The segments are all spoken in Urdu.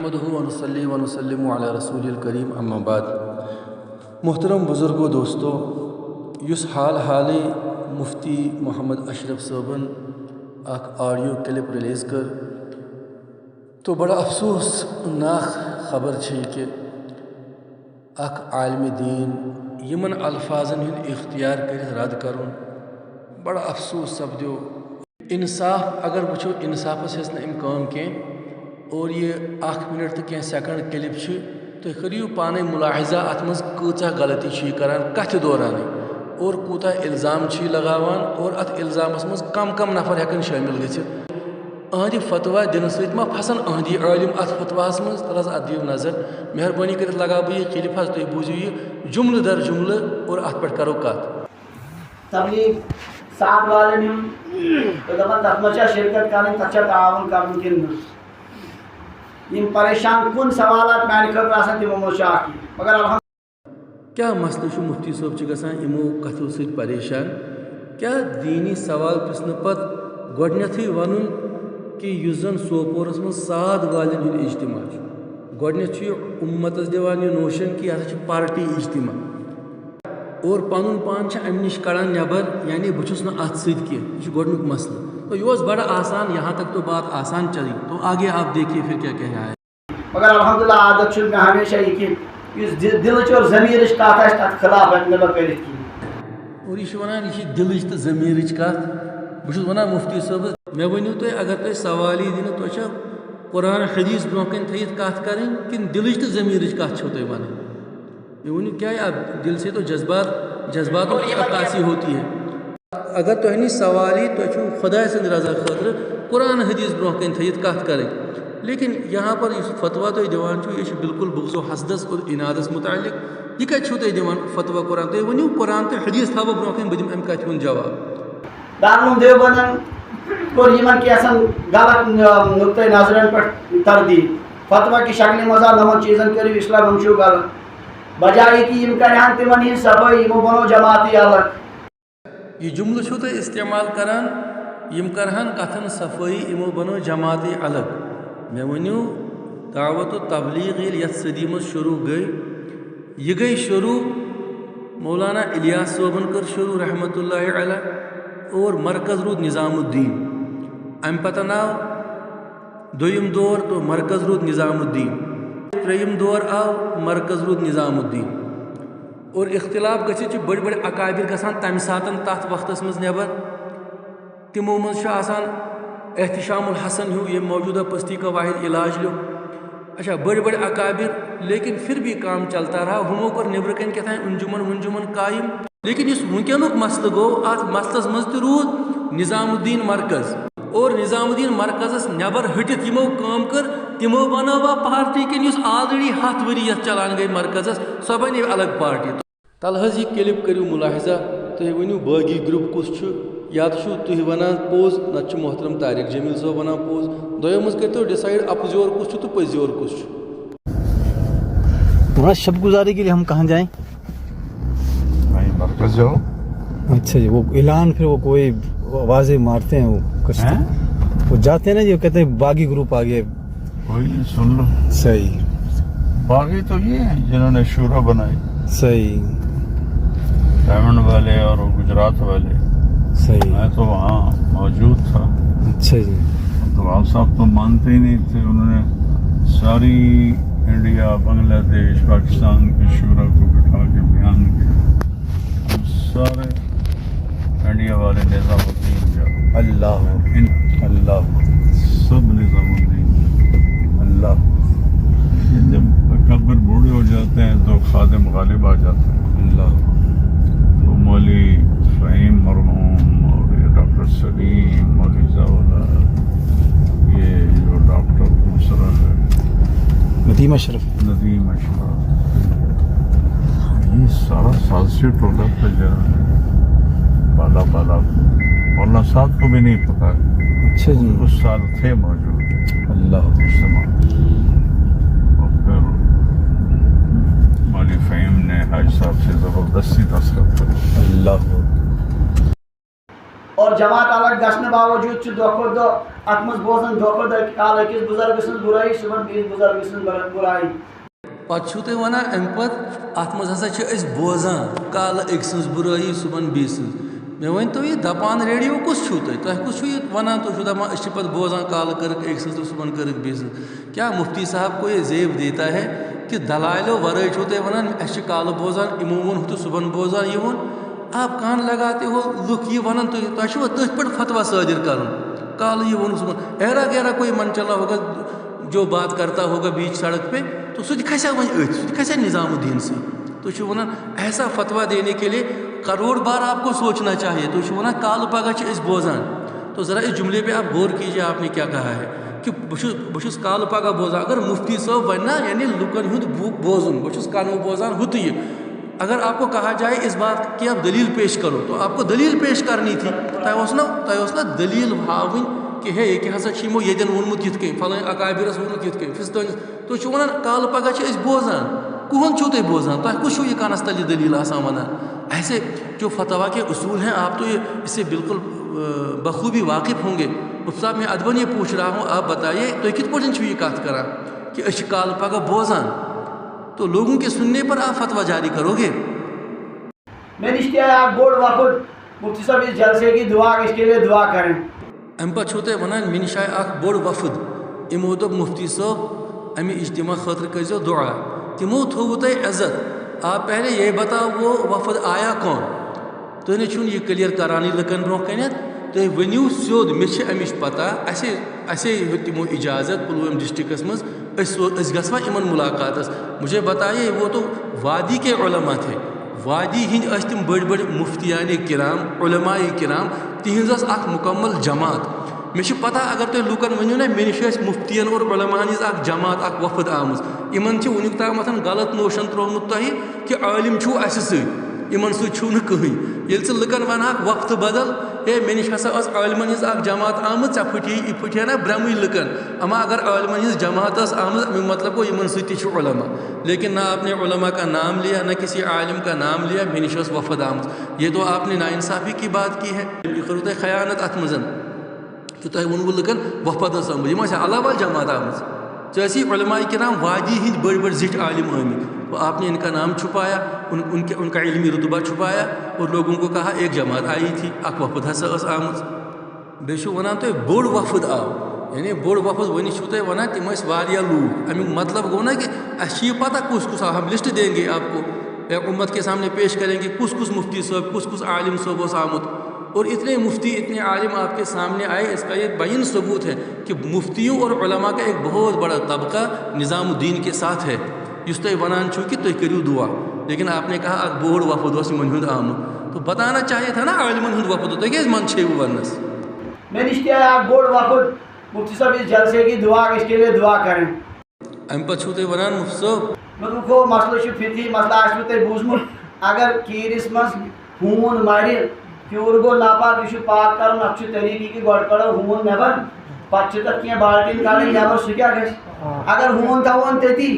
نحمدہ ونصلی ونسلم علی رسول الکریم اما بعد. محترم بزرگو دوستو، اس حالے مفتی محمد اشرف صٲبن اخ آڈیو کلپ ریلیز کر تو بڑا افسوس ناک خبر چھ کہ اخ عالم دین یمن الفاظن ہند اختیار کرت رد کرن بڑا افسوس سپدیو. انصاف اگر وچھو انصافس ہس نا کام کی اور یہ 1 منٹ تو کی سیکنڈ کلپ تھی کریو پانے ملاحظہ ات مز کۭژاہ غلطی چھ کران کتھ دوران اور کوتاہ الزام چھ لگاوان اور ات الزامس مز کم نفر ہیکن شامل گژھت. اہندِ فتویٰ دن سۭتۍ ما پھسن اہندی عالم ات فتواہس مز تلحظ ات دیو نظر. مہربانی کرت لگا بہ یہ کلپ حظ تھی بوزیو یہ جملہ در جملہ اور ات پہ کرو کت. تبلیغ ساتھ والن تو دپان تک مجھے شرکت کریں تک تعاون کرن کن یم پریشان کن سوالات میانہ خاطر آسان تمو مز مگر کیا مسئلہ مفتی صٲب گژھان یمو کتھو سۭتۍ پریشان؟ کیا دینی سوال پرژھنہ پتہٕ گۄڈنیتھٕے ونُن کہ یُس زن سوپورس مز ساد والین ہُنٛد اجتماع چھُ گۄڈنیتھ چھُ یہِ اُمتس دِوان یہِ نوشن کہ یہ ہسا چھُ پارٹی اجتماع اور پنن پان چھِ امہِ نش کڑان نٮ۪بر یعنی بہٕ چھُس نہٕ اتھ سۭتۍ کینٛہہ. یہ چھُ گۄڈنیُک مسئلہ. تو یہ بڑا آسان، یہاں تک تو بات آسان چلی. تو آگے آپ دیکھیے پھر کیا کہہ رہا ہے. مگر الحمدللہ عادت چھُ مےٚ ہمیشہ یہ کہ اس دلچ اور ضمیرچ کتھ آسہِ تتھ خلاف ہیٚکہِ نہٕ بہٕ کٔرِتھ کِہیٖنۍ. اور یہ ونان یہ دلچ تو ضمیرچ کت. بہٕ چھُس ونان مفتی صٲبس مےٚ ؤنِو تُہۍ اگر تۄہہِ سوال یی دِنہٕ تۄہہِ چھا قرآن حدیث برونٛہہ کَنہِ تھٲیِتھ کتھ کرٕنۍ کِنہٕ دلچ تو ضمیرچ کتھ چھو تۄہہِ ونٕنۍ؟ مےٚ ؤنِو کیا اب دل سے تو جذباتوں کی عکاسی ہوتی ہے. اگر تۄہہِ نِش سوال یی تۄہہِ چھُو خۄداے سٕنٛدِ رضا خٲطرٕ قرآن حدیث برونٛہہ کَنہِ تھٲیِتھ کتھ کرٕنۍ. لیکن یہاں پر اس فتویٰ تُہۍ دِوان چھُو یہ چھُ بالکل بغض و حسدس اور انادس متعلق. یہ کتہِ چھُو تُہۍ دِوان فتویٰ قرآن؟ تُہۍ ؤنِو قرآن تہٕ حدیث تھاو بہٕ برونٛہہ کَنہِ بہٕ دِمہٕ امہِ کتھِ ہُنٛد جواب. دارالعلوم دیوبندن کوٚر یِمن کینٛژن غلط نقطۂ نظرن پٮ۪ٹھ تردید. فتویٰ کہ شکلہِ منٛز آو یِمن چیٖزن کٔرِو اسلام یِم چھِو غلط. بجائے کہ یم کرہن تمن ہٕنٛز صفٲیی یمو بنو جماعتی الگ. یہ جملہ چھو تُہۍ استعمال کران یم کرہن کتھن صفٲیی یمو بنو جماعتی الگ. مےٚ ؤنِو دعوت و تبلیغ ییٚلہِ یتھ صدی منٛز شروع گٔے یہ گٔے شروع مولانا الیاس صٲبن کٔر شروع رحمتہ اللہ علیہ اور مرکز روٗد نظام الدین. امہِ پتہٕ آو دوٚیِم دور تو مرکز روٗد نظام الدین. ترٛیٚیِم دور آو مرکز روٗد نظام الدین. اور اختلاف گژھِتھ چھِ بٔڑۍ بٔڑۍ اکابر گژھان تمہِ ساتہٕ تتھ وقتس منٛز نٮ۪بر. تِمو منٛز چھُ آسان احتشام الحسن ہیوٗ ییٚمۍ موجوٗدہ پستی کا واحد علاج لیوٚکھ. اچھا بڑے بڑے اکابر لیکن پھر بھی کام چلتا رہا. ہمو کر نبر کن کیا انجمن قائم. لیکن اس ونکینک مسئلہ گو ات مسئلس مز تہ روٗد نظام الدین مرکز اور نظام الدین مرکزس نبر ہٹت یمو کام کر تمو بنوا پارٹی کن اس آلریڈی 7 ؤری یتھ چلان گئی مرکزس سۄ بنے الگ پارٹی. تلحظ یہ کلپ کریو ملاحظہ. تُہۍ ؤنِو باقی گروپ کس چھُ یا تو چھُو تُہۍ ونان پوٚز نتہٕ چھُ محترم طارق جمیل صٲب ونان پوٚز. دۄیو منٛز کٔرۍتو ڈِسایڈ اپوزِ یور کس چھُ تہٕ پٔزۍ یور کس چھُ. وہاں شب گزاری کے لیے ہم کہاں جائیں؟ مرکز جاؤ. اچھا جی. وہ اعلان پھر وہ کوئی آوازیں مارتے ہیں وہ کچھ وہ جاتے ہیں نا جی کہتے ہیں باغی گروپ آگے. کوئی نہیں سن لو. صحیح. باغی تو یہ ہیں جنہوں نے شورا بنائی. صحیح. ڈائمنڈ والے اور گجرات والے. صحیح. میں تو وہاں موجود تھا. اچھا جی. تو آپ صاحب تو مانتے ہی نہیں تھے. انہوں نے ساری انڈیا بنگلہ دیش پاکستان کی شورا کو بٹھا کے بیان کیا. ہم سارے انڈیا والے نظام الدین جا اللہ اللہ سب نظام الدین. اللہ. جب تکبر بوڑھے ہو جاتے ہیں تو خادم غالب آ جاتے ہیں. اللہ. تو مولوی فہیم مرحوم اور یہ ڈاکٹر سلیم مولوی ضیاء یہ جو ڈاکٹر دوسرا ہے ندیم اشرف یہ سارا سازشی ٹولہ پہ جانا بالا مولانا صاحب کو بھی نہیں پتا. اچھا جی. اس سال تھے موجود. اللہ. اور پھر مولوی فہیم نے حاج صاحب سے زبردستی دستخط کر. اللہ. اور جماعت الگ گھنے باوجود دہ کھت دہ ات مز بوزان دہ کھت دہ کال أکس بزرگ سن برائی صبح بیس بزرگ سن برائی پتہ تھی ونان ام پتہ ات مز ہسا چھ بوزان کال أکۍ سٕنٛز برٲیی صبحن بیٚیہِ سٕنٛز مےٚ ؤنۍ تو یہ دپان ریڈیو کس چھو تُہۍ کس چھو یہ ونان تُہۍ چھو دپان أسۍ چھِ پتہٕ بوزان کالہٕ کٔرٕکھ أکۍ سٕنٛز تہٕ صبحن کٔرٕکھ بیٚیہِ سٕنٛز کیا مفتی صاحب کو یہ زیب دیتا ہے کہ دلائلو ورٲے چھو تُہۍ ونان أسۍ چھِ کالہٕ بوزان یِمو ووٚن تہٕ صبحن بوزان یہ ووٚن آپ کان لگاتے ہو لُکھ یہ ونان تُہۍ چھُوا تٔتھۍ پٮ۪ٹھ فتوا صادر کرُن کالہٕ یہ ووٚن صبحن ایرا گیرا کوئی من چلا ہوگا جو بات کرتا ہوگا بیچ سڑک پہ تو سُہ تہِ کھسیا وۄنۍ أتھۍ سُہ تہِ کھسیا نظام الدین سے تو چھو ونان ایسا فتوا دینے کے لیے کروڑ بار آپ کو سوچنا چاہیے تو چھو ونان کال پگہ چھ اس بوزان تو ذرا اس جملے پہ آپ غور کیجئے آپ نے کیا کہا ہے کہ بہت کال پگہ بوزان اگر مفتی صاحب وننا یعنی لکن ہند بوزن بہت کنو بوزان ہوت یہ اگر آپ کو کہا جائے اس بات کی آپ دلیل پیش کرو تو آپ کو دلیل پیش کرنی تھی تہ دلیل ہاؤن کہ ہے یہ ہسا یمو یتن وونمت یت کن فلان اکابرس وونمت یت کن فستٲنِس تو چھو ونان کال پگہ چھ اس بوزان کہن چھو تُہۍ بوزان تۄہہِ کُس چھو یہ کانس تل دلیل آسان ونان ایسے جو فتوا کے اصول ہیں آپ تو یہ اس سے بالکل بخوبی واقف ہوں گے مفتی صاحب میں ادبن یہ پوچھ رہا ہوں آپ بتائیے تو کت پٲٹھۍ چھو یہ کت کران کہ أسۍ چھِ کال پگہ بوزان تو لوگوں کے سننے پر آپ فتوا جاری کرو گے میں نش تہِ آیا اکھ بوڑ وفد مفتی صاحب اس جلسے کی دعا اس کے لیے دعا کریں ام پتہ چھو تُہۍ ونان مےٚ نِش آیہِ اکھ بوڑ وفد یِمو دوٚپ مفتی صٲب امہِ اجتماع خٲطرٕ کٔرۍزیو دعا تِمو تھوٚوُ تۄہہِ عزت آپ پہلے یہ بتاؤ وہ وفد آیا کون تُہۍ نہٕ چھُنہٕ یہ کلیئر کرانی لُکن برونٛہہ کنیتھ تُہۍ ؤنِو سیوٚد مےٚ چھِ امِچ پتہ اسے ہیوٚت تِمو اجازت پُلوٲمۍ ڈسٹرکس منٛز أسۍ گژھوا یِمن ملاقاتس مجھے بتائیے وہ تو وادی کے علماء تھے وادی ہند ٲسۍ تِم بٔڑۍ بٔڑۍ مفتیان کرام علماء کرام تِہنٛز ٲس اکھ مکمل جماعت مےٚ چھِ پتہ اگر تُہۍ لُکن ؤنِو نا مےٚ نِش ٲسۍ مفتین اور علماءن ہٕنٛز اکھ جماعت اکھ وفد آمٕژ یِمن چھِ وُنیُک تامتھ غلط نوشن تروومُت تۄہہِ کہ عٲلِم چھُو اَسہِ سۭتۍ یِمن سۭتۍ چھُو نہٕ کٕہٕنۍ ییٚلہِ ژٕ لُکن ونہاکھ وقت بدل ہے مےٚ نِش ہسا ٲس عٲلمن ہٕنٛز اکھ جماعت آمٕژ ژےٚ پھٕٹے نا برٛمٕے لُکن اما اگر عٲلمن ہٕنٛز جماعت ٲس آمٕژ امیُک مطلب گوٚو یِمن سۭتۍ تہِ چھُ علما لیکن نہ آپ نے علما کا نام لیا نہ کسی عالم کا نام لیا مےٚ نِش ٲس وفد آمٕژ یہ تو آپ نے ناانصافی کی بات کی ہے یہ کٔرٕو تۄہہِ خیانت اتھ منٛز کہ تۄہہِ ووٚنوُ لُکن وفد ٲس آمٕژ یِم ٲسۍ علاوہ جماعت آمٕژ ژےٚ ٲسی علماء کرام وادی ہٕنٛدۍ بٔڑۍ بٔڑۍ زِٹھۍ عالم آمٕتۍ تو آپ نے ان کا نام چھپایا ان کا علمی رتبہ چھپایا اور لوگوں کو کہا ایک جماعت آئی تھی اکھ وفد ہسا ٲس آمٕژ بیٚیہِ چھُو ونان تُہۍ بوٚڑ وفد آو یعنی بوٚڑ وفد ؤنِتھ چھُو تُہۍ ونان تِم ٲسۍ واریاہ لوٗکھ امیُک مطلب گوٚو نا کہ اَسہِ چھِ یہ پتہ کُس کُس ہم لسٹ دیں گے آپ کو امت کے سامنے پیش کریں گے کس کس مفتی صاحب کس عالم صاحب اوس آمُت اور اتنے مفتی اتنے عالم آپ کے سامنے آئے اس کا یہ بین ثبوت ہے کہ مفتیوں اور علماء کا ایک بہت بڑا طبقہ نظام الدین کے ساتھ ہے یُس تُہۍ ونان چھُو کہ تُہۍ کٔرِو دعا لیکن آپ نے کہا اکھ بوڑ وفد اوس یِمن ہُنٛد آمُت تو بتانا چاہیے تھا نا عالمن ہُنٛد وفد تُہۍ کیٛازِ منٛدچھیوٕ وننس میں نش تہِ آیا اکھ بوڑ وفد مفتی صاحب اس جلسے کی دعا اس کے لیے دعا کریں امہِ پتہٕ چھُو تُہۍ ونان مفتی صٲب مطلب گوٚو مسلہٕ چھُ فِطری مسلہٕ آسوٕ تۄہہِ بوٗزمُت اگر کیٖرِس منٛز ہوٗن مرِ کیوٗر گوٚو ناپاک یہِ چھُ پاک کرُن اتھ چھُ طریٖقہٕ کہِ گۄڈٕ کڑو ہوٗن نیبر پتہٕ چھِ تتھ کینٛہہ بالٹیٖن کڑٕنۍ نیبر سُہ کیٛاہ گژھِ اگر ہوٗن تھاوون تٔتی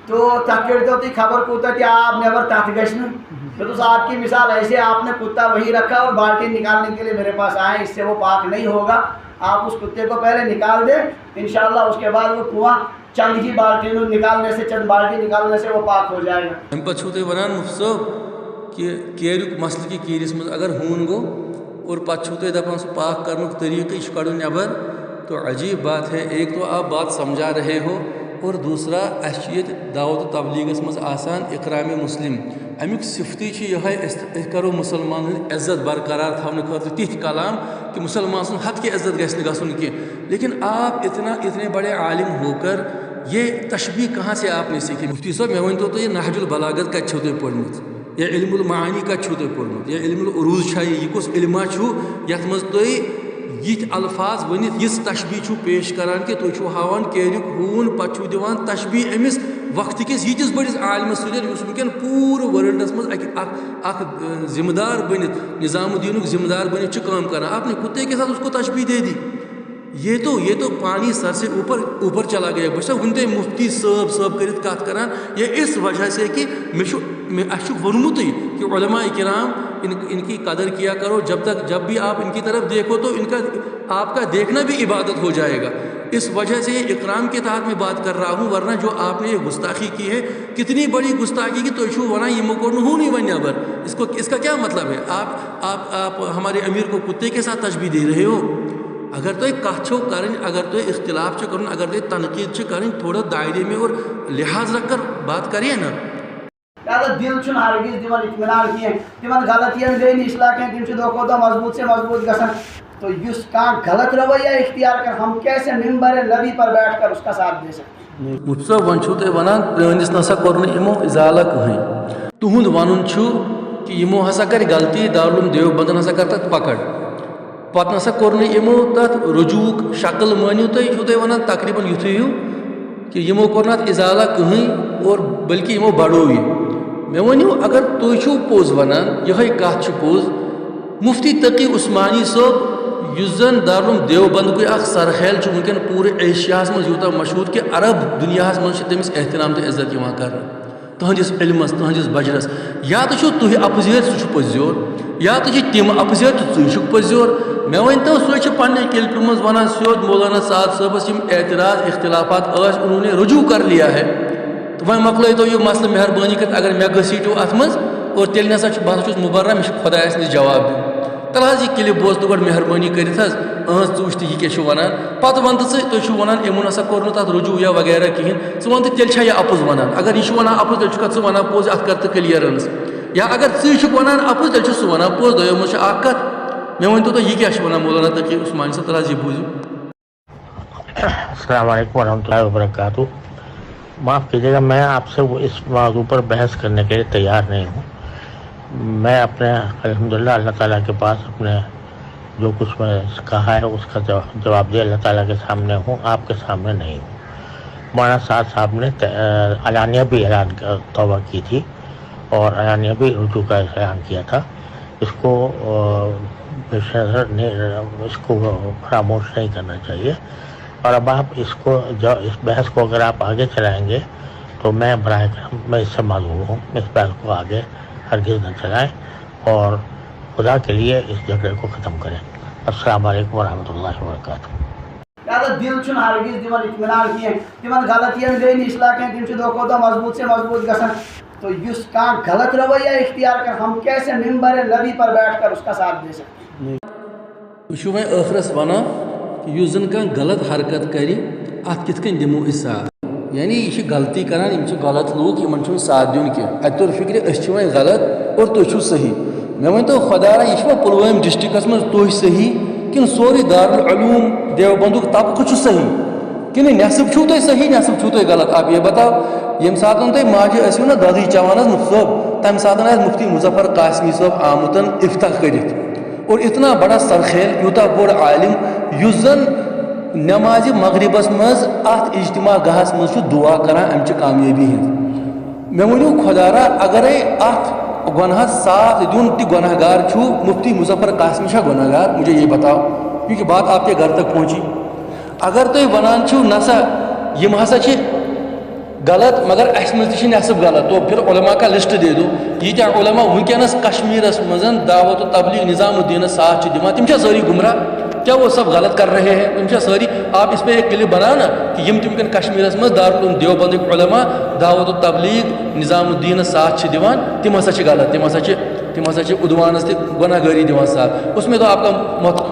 تو تتھ کٔڑۍتو تُہۍ خبر کوٗتاہ تہِ آب نیبر تتھ گژھِ نہٕ یہ تو آپ کی مثال ایسے آپ نے کتا وہی رکھا اور بالٹین نکالنے کے لیے میرے پاس آئے اس سے وہ پاک نہیں ہوگا آپ اس کتے کو پہلے نکال دیں انشاءاللہ اس کے بعد وہ کنواں چند ہی بالٹین نکالنے سے چند بالٹی نکالنے سے وہ پاک ہو جائے گا امہِ پتہٕ چھُو تُہۍ ونان مفتی صٲب کہ کیریُک مسلہٕ کہ کیٖرِس منٛز اگر ہوٗن گوٚو اور پتہٕ چھُو تُہۍ دپان سُہ پاک کرنُک طریٖقہٕ یہِ چھُ کڑُن نیبر تو عجیب بات ہے ایک تو آپ بات سمجھا رہے ہو اور دوسرا اَسہِ چھُ ییٚتہِ دعوت و تبلیغس منٛز آسان اقرامِ مسلم امیُک صفتی چھُ یِہوٚے أسۍ کرو مُسلمان ہٕنٛز عزت برقرار تھاونہٕ خٲطرٕ تِتھۍ کلام کہ مسلمان سُنٛد حد کی عزت گژھِ نہٕ گژھُن کینٛہہ لیکن آپ اتنے بڑے عالم ہو کر یہ تشبیہ کہاں سے آپ نے سیکھی مفتی صٲب مےٚ ؤنۍتو تُہۍ یہِ نہج البلاغت کتہِ چھو تۄہہِ پٔرمٕژ یا علم المعانی کتہِ چھو تۄہہِ پوٚرمُت یا علم العروض چھا یہِ کُس علما چھُ یتھ منٛز تُہۍ یِتھۍ الفاظ ؤنِتھ یِژھ تشبیہ چھُو پیش کران کہ تُہۍ چھُو ہاوان کیریُک ہوٗن پتہٕ چھُو دِوان تشبیہ أمِس وقتہٕ کِس ییٖتِس بٔڑِس عالمس سۭتۍ یُس وٕنکٮ۪ن پوٗرٕ ورلڈس منٛز اکھ ذمہ دار بٔنِتھ نظام الدینُک ذمہ دار بٔنِتھ چھُ کٲم کران آپ نے کتے کے ساتھ اس کو تشبیہ دے دی یہ تو پانی سر سے اوپر چلا گیا بہٕ چھُسا وُنہِ تۄہہِ مفتی صٲب کٔرِتھ کتھ کران یہ اس وجہ سے کہ اَسہِ چھُ ووٚنمُتٕے کہ علماء کرام ان کی قدر کیا کرو. جب بھی آپ ان کی طرف دیکھو تو آپ کا دیکھنا بھی عبادت ہو جائے گا. اس وجہ سے اکرام کے تحت میں بات کر رہا ہوں, ورنہ جو آپ نے یہ گستاخی کی ہے, کتنی بڑی گستاخی کی. تو چھو ونا یہ مکرن ہو نہیں ون نبر, اس کا کیا مطلب ہے؟ آپ ہمارے امیر کو کتے کے ساتھ تشبیہ دے رہے ہو. اگر تو کت چھو کریں, اگر تو اختلاف چھو کریں, اگر تو تنقید چھو کریں, تھوڑا دائرے میں اور لحاظ رکھ کر بات کریے نا. دل چھن ہرگز دِوان اطمینان کینٛہہ, تِمن غلطین گٔے نہٕ اصلاح کینٛہہ, تِم چھِ دۄہ کھۄتہٕ دۄہ مضبوط سے مضبوط گژھان. تو یُس کانٛہہ غلط رویہ اختیار کر, ہم کیسے ممبر نبی پر بیٹھ کر اس کا ساتھ دے سکتے ہیں؟ مفتی صٲب ون چھو تُہۍ ونان پرٲنِس نسا کوٚر نہٕ یِمو ازالہ کٕہٕنۍ. تُہُنٛد ونُن چھُ کہ یِمو ہسا کر غلطی, دارالعلوم دیوبندن ہسا کر تتھ پکڑ, پتہٕ نسا کوٚر نہٕ یِمو تتھ رجوٗعُک شکل مٲنِو تُہۍ, چھُو تُہۍ ونان تقریباً یُتھُے ہیوٗ کہ یِمو کوٚر نہٕ اتھ ازالہ کٕہٕنۍ اور بلکہ یِمو بڑو یہِ. مےٚ ؤنِو اگر تُہۍ چھُو پوٚز ونان, یِہے کتھ چھِ پوٚز, مفتی تقی عثمانی صٲب یُس زن دارالعلوم دیوبندکُے اکھ سرخیل چھُ ونکٮ۪ن پوٗرٕ ایشیاہس منٛز یوٗتاہ مشہوٗر کہ عرب دُنیاہس منٛز چھِ تٔمِس احترام تہٕ عزت یِوان کرنہٕ, تُہنٛدِس علمس, تُہنٛدِس بجرس. یا تہٕ چھُو تُہۍ اپزیٲرۍ, سُہ چھُ پٔزیور, یا تہٕ چھِ تِم اپزیٲرۍ تہٕ ژٕے چھُکھ پٔزیور. مےٚ ؤنۍتو, سُے چھُ پننہِ کلپہِ منٛز ونان سیوٚد مولانا سعد صٲبس یِم اعتراض اختلافات ٲسۍ, انہوں نے رجوع کر لیا ہے. تو وۄنۍ مۄکلٲیتو یہِ مسلہٕ مہربٲنی کٔرِتھ, اگر مےٚ گٔژھِٹِو اتھ منٛز, اور تیٚلہِ نسا چھُ بہٕ ہسا چھُس مُبرر, مےٚ چھُ خۄدایس نِش جواب دیُن. تل حظ یہِ کلپ بوز تہٕ گۄڈٕ مہربٲنی کٔرِتھ حظ, ژٕ وٕچھ تہٕ یہِ کیٛاہ چھُ ونان, پتہٕ ون تہٕ ژٕ, تُہۍ چھُو ونان یِمو نسا کوٚر نہٕ تتھ رجوع یا وغیرہ کہیٖنۍ, ژٕ ون تہٕ تیٚلہِ چھا یہِ اپُز ونان. اگر یہِ چھُ ونان اپُز, تیٚلہِ چھُکھا ژٕ ونان پوٚز, اتھ کر تہٕ کلیرنس. یا اگر ژٕے چھُکھ ونان اپُز, تیٚلہِ چھُ سُہ ونان پوٚز. دۄیو منٛز چھِ اکھ کتھ. مےٚ ؤنۍتو تُہۍ یہِ کیٛاہ چھُ ونان مولانا تقی عثمانی صٲب, تل حظ یہِ بوٗزِو. السلام علیکم ورحمۃ اللہ وبرکاتہ. معاف کیجیے گا, میں آپ سے اس موضوع پر بحث کرنے کے لیے تیار نہیں ہوں. میں اپنے الحمدللہ اللہ تعالیٰ کے پاس اپنے جو کچھ میں کہا ہے اس کا جواب دے اللہ تعالیٰ کے سامنے ہوں, آپ کے سامنے نہیں ہوں. مولانا سعد صاحب نے علانیہ بھی توبہ کی تھی اور علانیہ بھی رجوع کا اعلان کیا تھا. اس کو پیش نظر اس کو فراموش نہیں کرنا چاہیے. اور اب آپ اس بحث کو اگر آپ آگے چلائیں گے تو میں براہ کرم میں اس سے معذور ہوں. اس بحث کو آگے ہرگز نہ چلائیں اور خدا کے لیے اس جھگڑے کو ختم کریں. السلام علیکم ورحمۃ اللہ وبرکاتہ. دل چھن ہرگز دِوان اطمینان کینٛہہ, تِمن غلطین گٔے نہٕ اصلاح کینٛہہ, تِم چھِ دۄہ کھۄتہٕ دۄہ مضبوط سے مضبوط گژھان. تو یُس کانٛہہ غلط رویہ اختیار کر, ہم کیسے ممبر نبی پر بیٹھ کر اس کا ساتھ دے سکتے ہیں؟ تُہۍ چھِو وۄنۍ ٲخرس ونان کہ یُس زن کانٛہہ غلط حرکت کرِ, اتھ کِتھ کٔنۍ دِمو أسۍ ساتھ. یعنی یہ چھِ غلطی کران, یِم چھِ غلط لوٗکھ, یِمن چھُنہٕ ساتھ دیُن کینٛہہ. اَتہِ توٚر فِکرِ أسۍ چھِ وۄنۍ غلط اور تُہۍ چھِو صحیح. مےٚ ؤنۍتو خۄدا را, یہِ چھُوا پُلوٲمۍ ڈسٹرکس منٛز تُہۍ صحیح کِنہٕ سورُے دارالعلوم دیوبندُک طبقہٕ چھُ صحیح, کِنہٕ نٮ۪صٕف چھُو تُہۍ صحیح, نٮ۪صٕف چھُو تُہۍ غلط؟ آپ یہ بتاؤ. ییٚمہِ ساتہٕ تُہۍ ماجہِ ٲسِو نا دۄدٕے چٮ۪وان حظ مُفتی صٲب, تَمہِ ساتہٕ آسہِ مُفتی مظفر قاسمی صٲب آمُت افتح کٔرِتھ, اور اتنا بڑا سرخیل, یوٗتاہ بوٚڑ عالم, یُس زن نمازِ مغربس منٛز اتھ اجتماع گاہس منٛز چھُ دعا کران امچہِ کامیٲبی ہٕنٛز. مےٚ ؤنِو خۄدا را, اگرے اتھ گۄنہس ساتھ دیُن تہِ گۄناہ گار چھُ, مفتی مظفر قاسمی چھا گۄناہ گار؟ مجھے یہ بتاؤ, کیونکہ بات آپ کے گھر تک پہنچی. اگر تُہۍ ونان چھِو نسا یِم ہسا چھِ غلط مگر اسہِ منٛز تہِ چھِ نٮ۪صٕف غلط, تو پھر علماء کا لسٹ دے دو. ییٖتیٛاہ علماء ونکیٚنس کشمیرس منٛز دعوت و تبلیغ نظام الدینس ساتھ چھِ دِوان, تِم چھا سٲری گمراہ؟ کیا وہ سب غلط کر رہے ہیں؟ تم چھا ساری آپ اس پہ ایک کلپ بناؤ نا کہ یم تم کن کشمیرس مز دارالعلوم دیوبندک علماء دعوت و تبلیغ نظام الدین ساتھ چھ دیوان, تم ہسا چھ غلط, تم ہسا چھ عدوانس تہ گناہ گاری دیوان ساتھ. اس میں تو آپ کا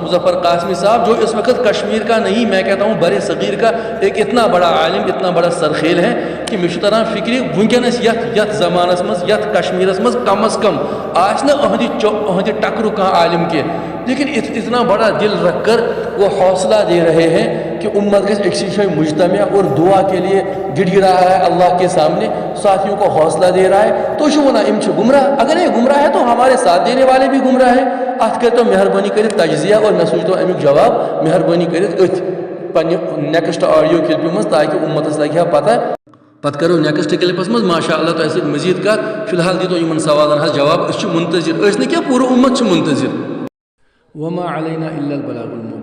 مظفر قاسمی صاحب جو اس وقت کشمیر کا نہیں, میں کہتا ہوں بر صغیر کا ایک اتنا بڑا عالم, اتنا بڑا سرخیل ہے کہ مجھ تران فکری ونکس یت زمانس مز یت کشمیرس مز کم از کم آس نا اہندِ ٹکرو کھانا عالم کی, لیکن اتنا بڑا دل رکھ کر وہ حوصلہ دے رہے ہیں کہ امت گژھِ أکسٕے جایہِ مجتمع اور دعا کے لیے گڑ رہا ہے اللہ کے سامنے, ساتھیوں کو حوصلہ دے رہا ہے. تو ون ام گمراہ, اگر یہ گمراہ ہے تو ہمارے ساتھ دینے والے بھی گمراہ ہیں. ات کر تو مہربانی کرت تجزیہ, اور میں سوچتا ہوں امیک جواب مہربانی کرت ات پنہ نیکسٹ آڈیو کلپہ مز, تاکہ امتس لگہ پتہ. پتہ کرو نیکسٹ کلپس مز ماشاء اللہ تہ سۭتۍ مزید کت. فی الحال دیتو یمن سوالن ہز جواب. اس منتظر, اس نہ کیا پورٕ امت منتظر. وما علینا الا البلاغ المبین.